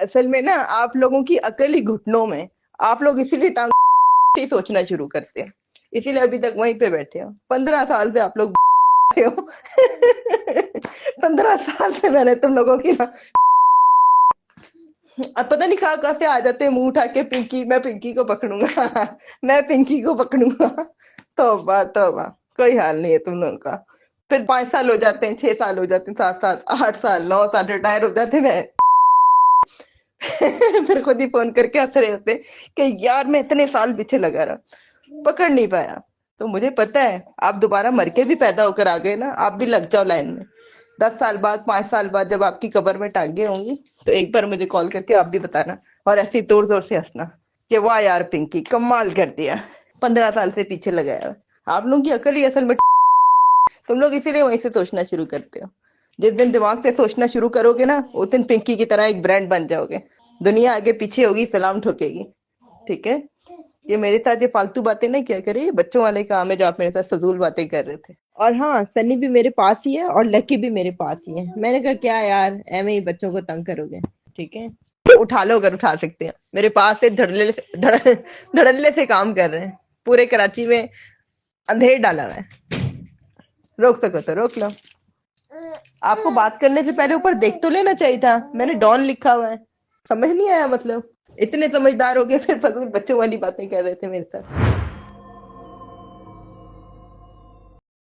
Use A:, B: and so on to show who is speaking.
A: असल में ना आप लोगों की अकल ही घुटनों में। आप लोग इसीलिए टांग ही सोचना शुरू करते हैं, इसीलिए अभी तक वहीं पे बैठे हो। 15 साल से आप लोग हो। 15 साल से मैंने तुम लोगों की ना, अब पता नहीं कहाँ कहाँ से आ जाते हैं मुंह उठा के, पिंकी मैं पिंकी को पकड़ूंगा। मैं पिंकी को पकड़ूंगा। तौबा तौबा। कोई हाल नहीं है तुम लोगों का। फिर 5 साल हो जाते हैं, 6 साल हो जाते हैं, 7 साल, 8 साल, 9 साल रिटायर हो जाते हैं। मैं फिर खुद ही फोन करके हंस रहे होते कि यार मैं इतने साल पीछे लगा रहा, पकड़ नहीं पाया। तो मुझे पता है आप दोबारा मर के भी पैदा होकर आ गए ना, आप भी लग जाओ लाइन में। 10 साल बाद, 5 साल बाद जब आपकी कब्र में टांगे होंगी, तो एक बार मुझे कॉल करके आप भी बताना, और ऐसे ही जोर जोर से हंसना कि वाह यार पिंकी कमाल कर दिया, 15 साल से पीछे लगाया। आप लोगों की अकल ही असल में, तुम लोग इसीलिए वहीं से सोचना शुरू करते हो। जिस दिन दिमाग से सोचना शुरू करोगे ना, उस दिन पिंकी की तरह एक ब्रांड बन जाओगे। दुनिया आगे पीछे होगी, सलाम ठोकेगी। ठीक है। ये मेरे साथ ये फालतू बातें नहीं किया करे, ये बच्चों वाले काम है जो आप मेरे साथ फजूल बातें कर रहे थे। और हाँ, सन्नी भी मेरे पास ही है और लकी भी मेरे पास ही है। मैंने कहा क्या यार, ऐਵੇਂ ही बच्चों को तंग करोगे। ठीक है। उठा लो अगर उठा सकते हैं, मेरे पास से धड़ल्ले से काम कर रहे हैं। पूरे कराची में अंधेर डाला हुआ है। रोक सको तो रोक लो। आपको बात करने से पहले ऊपर देख तो लेना चाहिए था, मैंने डॉन लिखा हुआ है। समझ नहीं आया मतलब, इतने समझदार हो गए फिर फजूल बच्चों वाली बातें कर रहे थे मेरे साथ।